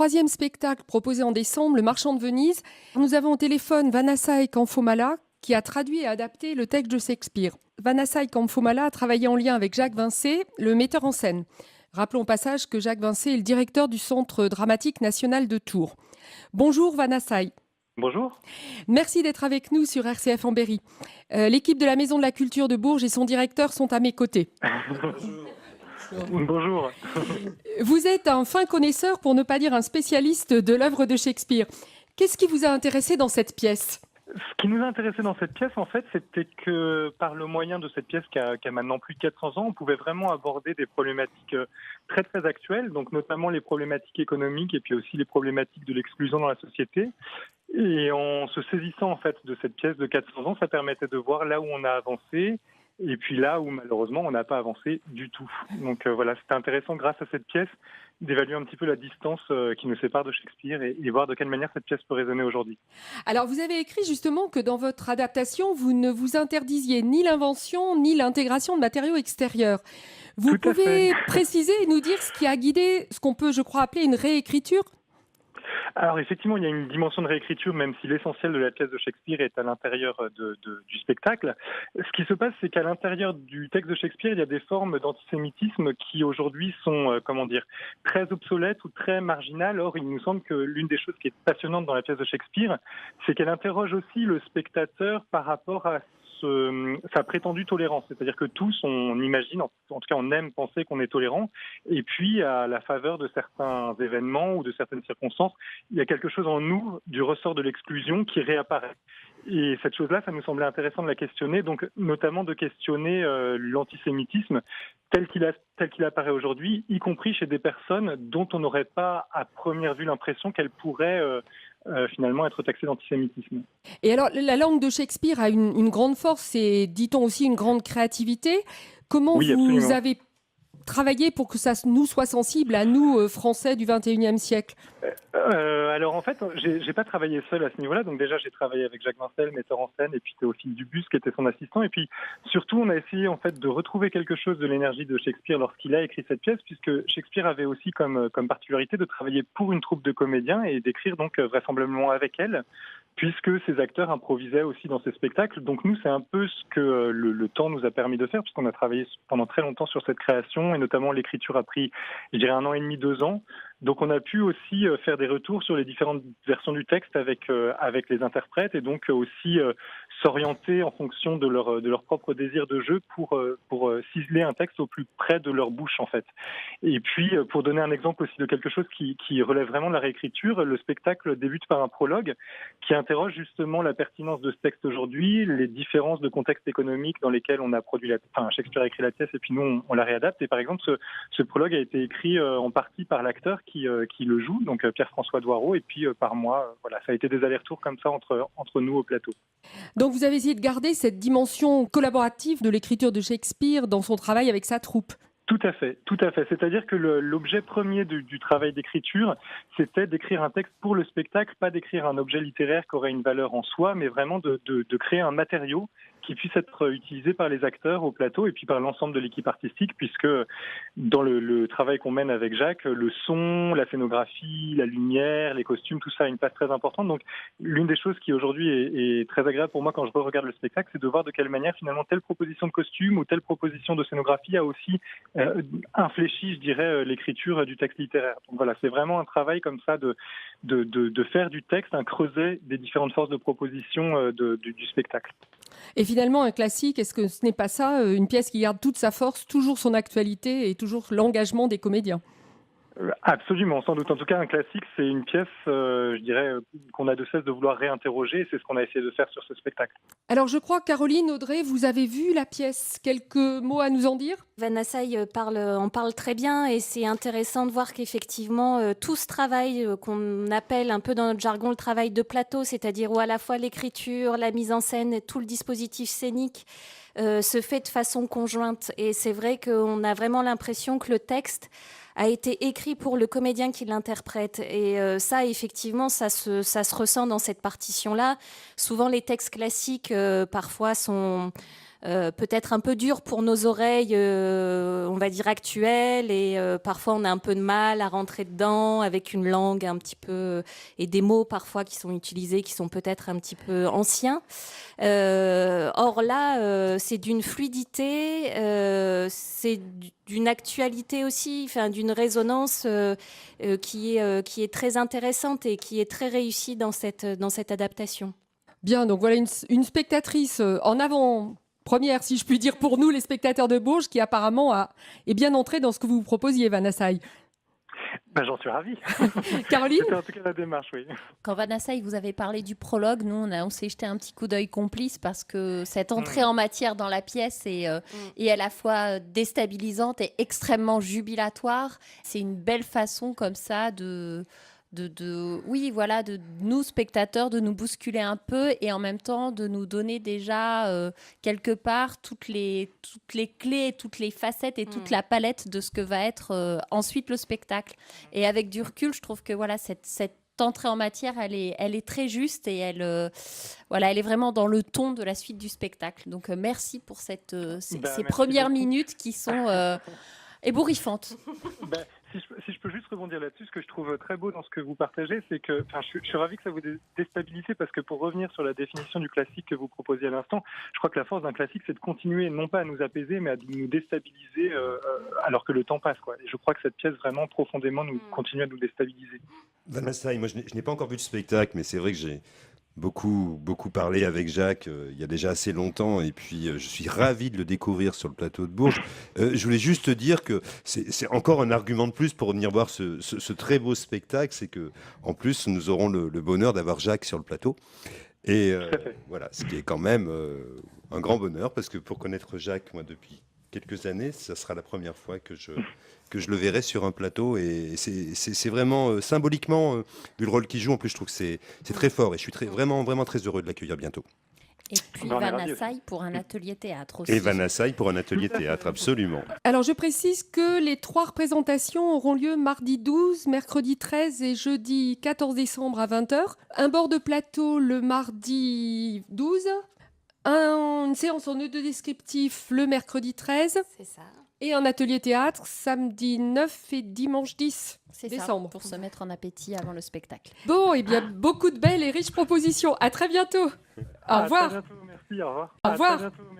troisième spectacle proposé en décembre, Le Marchand de Venise. Nous avons au téléphone Vanasai Kamfomala qui a traduit et adapté le texte de Shakespeare. Vanasai Kamfomala a travaillé en lien avec Jacques Vincey, le metteur en scène. Rappelons au passage que Jacques Vincey est le directeur du Centre dramatique national de Tours. Bonjour Vanasai. Bonjour. Merci d'être avec nous sur RCF en Berry. L'équipe de la Maison de la Culture de Bourges et son directeur sont à mes côtés. Bonjour. Vous êtes un fin connaisseur, pour ne pas dire un spécialiste de l'œuvre de Shakespeare. Qu'est-ce qui vous a intéressé dans cette pièce ? Ce qui nous a intéressé dans cette pièce, en fait, c'était que par le moyen de cette pièce qui a maintenant plus de 400 ans, on pouvait vraiment aborder des problématiques très très actuelles, donc notamment les problématiques économiques et puis aussi les problématiques de l'exclusion dans la société. Et en se saisissant en fait de cette pièce de 400 ans, ça permettait de voir là où on a avancé et puis là où malheureusement on n'a pas avancé du tout. Donc voilà, c'était intéressant grâce à cette pièce d'évaluer un petit peu la distance qui nous sépare de Shakespeare et voir de quelle manière cette pièce peut résonner aujourd'hui. Alors vous avez écrit justement que dans votre adaptation, vous ne vous interdisiez ni l'invention ni l'intégration de matériaux extérieurs. Vous Tout à pouvez fait. préciser et nous dire ce qui a guidé ce qu'on peut, je crois, appeler une réécriture ? Alors effectivement, il y a une dimension de réécriture, même si l'essentiel de la pièce de Shakespeare est à l'intérieur du spectacle. Ce qui se passe, c'est qu'à l'intérieur du texte de Shakespeare, il y a des formes d'antisémitisme qui aujourd'hui sont, très obsolètes ou très marginales. Or, il nous semble que l'une des choses qui est passionnante dans la pièce de Shakespeare, c'est qu'elle interroge aussi le spectateur par rapport à sa prétendue tolérance. C'est-à-dire que tous, on imagine, en tout cas on aime penser qu'on est tolérant, et puis à la faveur de certains événements ou de certaines circonstances, il y a quelque chose en nous du ressort de l'exclusion qui réapparaît. Et cette chose-là, ça nous semblait intéressant de la questionner, donc notamment de questionner l'antisémitisme tel qu'il apparaît aujourd'hui, y compris chez des personnes dont on n'aurait pas à première vue l'impression qu'elles pourraient finalement être taxées d'antisémitisme. Et alors, la langue de Shakespeare a une grande force et, dit-on aussi, une grande créativité. Comment Oui, vous absolument. avez travaillé pour que ça nous soit sensible, à nous, Français du XXIe siècle ? Alors en fait, j'ai pas travaillé seul à ce niveau-là. Donc déjà, j'ai travaillé avec Jacques Vincey, metteur en scène, et puis Théophile Dubus, qui était son assistant. Et puis surtout, on a essayé en fait de retrouver quelque chose de l'énergie de Shakespeare lorsqu'il a écrit cette pièce, puisque Shakespeare avait aussi comme particularité de travailler pour une troupe de comédiens et d'écrire donc vraisemblablement avec elle, puisque ces acteurs improvisaient aussi dans ces spectacles. Donc nous, c'est un peu ce que le temps nous a permis de faire, puisqu'on a travaillé pendant très longtemps sur cette création, et notamment l'écriture a pris, je dirais, 1 an et demi, 2 ans. Donc on a pu aussi faire des retours sur les différentes versions du texte avec les interprètes, et donc aussi s'orienter en fonction de leur propre désir de jeu pour ciseler un texte au plus près de leur bouche en fait. Et puis pour donner un exemple aussi de quelque chose qui relève vraiment de la réécriture, le spectacle débute par un prologue qui interroge justement la pertinence de ce texte aujourd'hui, les différences de contexte économique dans lesquels on a produit Shakespeare a écrit la pièce et puis nous on la réadapte. Et par exemple ce prologue a été écrit en partie par l'acteur qui le joue, donc Pierre-François Doireau, et puis par moi. Voilà, ça a été des allers-retours comme ça entre nous au plateau. Donc vous avez essayé de garder cette dimension collaborative de l'écriture de Shakespeare dans son travail avec sa troupe. Tout à fait, tout à fait. C'est-à-dire que l'objet premier du travail d'écriture, c'était d'écrire un texte pour le spectacle, pas d'écrire un objet littéraire qui aurait une valeur en soi, mais vraiment de créer un matériau qui puisse être utilisé par les acteurs au plateau et puis par l'ensemble de l'équipe artistique, puisque dans le travail qu'on mène avec Jacques, le son, la scénographie, la lumière, les costumes, tout ça a une place très importante. Donc l'une des choses qui aujourd'hui est très agréable pour moi quand je regarde le spectacle, c'est de voir de quelle manière finalement telle proposition de costume ou telle proposition de scénographie a aussi infléchi, je dirais, l'écriture du texte littéraire. Donc voilà, c'est vraiment un travail comme ça de faire du texte un creuset des différentes forces de proposition du spectacle. Et finalement, un classique, est-ce que ce n'est pas ça, une pièce qui garde toute sa force, toujours son actualité et toujours l'engagement des comédiens ? Absolument, sans doute. En tout cas, un classique, c'est une pièce, je dirais, qu'on a de cesse de vouloir réinterroger, et c'est ce qu'on a essayé de faire sur ce spectacle. Alors je crois, Caroline, Audrey, vous avez vu la pièce. Quelques mots à nous en dire ? Vanasai en parle très bien, et c'est intéressant de voir qu'effectivement tout ce travail qu'on appelle un peu dans notre jargon le travail de plateau, c'est-à-dire où à la fois l'écriture, la mise en scène et tout le dispositif scénique se fait de façon conjointe. Et c'est vrai qu'on a vraiment l'impression que le texte a été écrit pour le comédien qui l'interprète. Et ça, effectivement, ça se ressent dans cette partition-là. Souvent, les textes classiques, parfois, sont peut-être un peu dur pour nos oreilles, on va dire actuelles, et parfois on a un peu de mal à rentrer dedans avec une langue un petit peu et des mots parfois qui sont utilisés qui sont peut-être un petit peu anciens. Or là, c'est d'une fluidité, c'est d'une actualité aussi, enfin d'une résonance qui est très intéressante et qui est très réussie dans cette adaptation. Bien, donc voilà une spectatrice en avant-première, si je puis dire, pour nous, les spectateurs de Bourges, qui apparemment est bien entrée dans ce que vous proposiez, Vanessa. J'en suis ravi. Caroline ? C'était en tout cas la démarche, oui. Quand Vanessa, vous avez parlé du prologue, nous, on s'est jeté un petit coup d'œil complice parce que cette entrée en matière dans la pièce est à la fois déstabilisante et extrêmement jubilatoire. C'est une belle façon comme ça de nous spectateurs, de nous bousculer un peu et en même temps de nous donner déjà quelque part toutes les clés, toutes les facettes et toute la palette de ce que va être ensuite le spectacle. Et avec du recul, je trouve que voilà, cette entrée en matière, elle est très juste et elle est vraiment dans le ton de la suite du spectacle. Donc merci pour ces premières minutes qui sont ébouriffantes. Si je peux juste rebondir là-dessus, ce que je trouve très beau dans ce que vous partagez, c'est que je suis ravi que ça vous déstabilise, parce que pour revenir sur la définition du classique que vous proposiez à l'instant, je crois que la force d'un classique, c'est de continuer non pas à nous apaiser, mais à nous déstabiliser alors que le temps passe, quoi. Et je crois que cette pièce vraiment profondément continue à nous déstabiliser. Vanessa, moi je n'ai pas encore vu le spectacle, mais c'est vrai que j'ai beaucoup parlé avec Jacques il y a déjà assez longtemps, et puis je suis ravi de le découvrir sur le plateau de Bourges. Je voulais juste te dire que c'est encore un argument de plus pour venir voir ce très beau spectacle, c'est que en plus nous aurons le bonheur d'avoir Jacques sur le plateau, et voilà, ce qui est quand même un grand bonheur, parce que pour connaître Jacques, moi depuis quelques années, ça sera la première fois que je le verrai sur un plateau, et c'est vraiment symboliquement, vu le rôle qu'il joue, en plus je trouve que c'est très fort, et je suis vraiment très heureux de l'accueillir bientôt. Et puis Vanessa pour un atelier théâtre aussi. Et Vanessa pour un atelier théâtre, absolument. Alors je précise que les 3 représentations auront lieu mardi 12, mercredi 13 et jeudi 14 décembre à 20h. Un bord de plateau le mardi 12, une séance en audio descriptif le mercredi 13. C'est ça. Et un atelier théâtre samedi 9 et dimanche 10 décembre. Ça, pour se mettre en appétit avant le spectacle. Bon, et bien, beaucoup de belles et riches propositions. À très bientôt. Au revoir. À très bientôt, merci, au revoir. Au revoir. À très bientôt.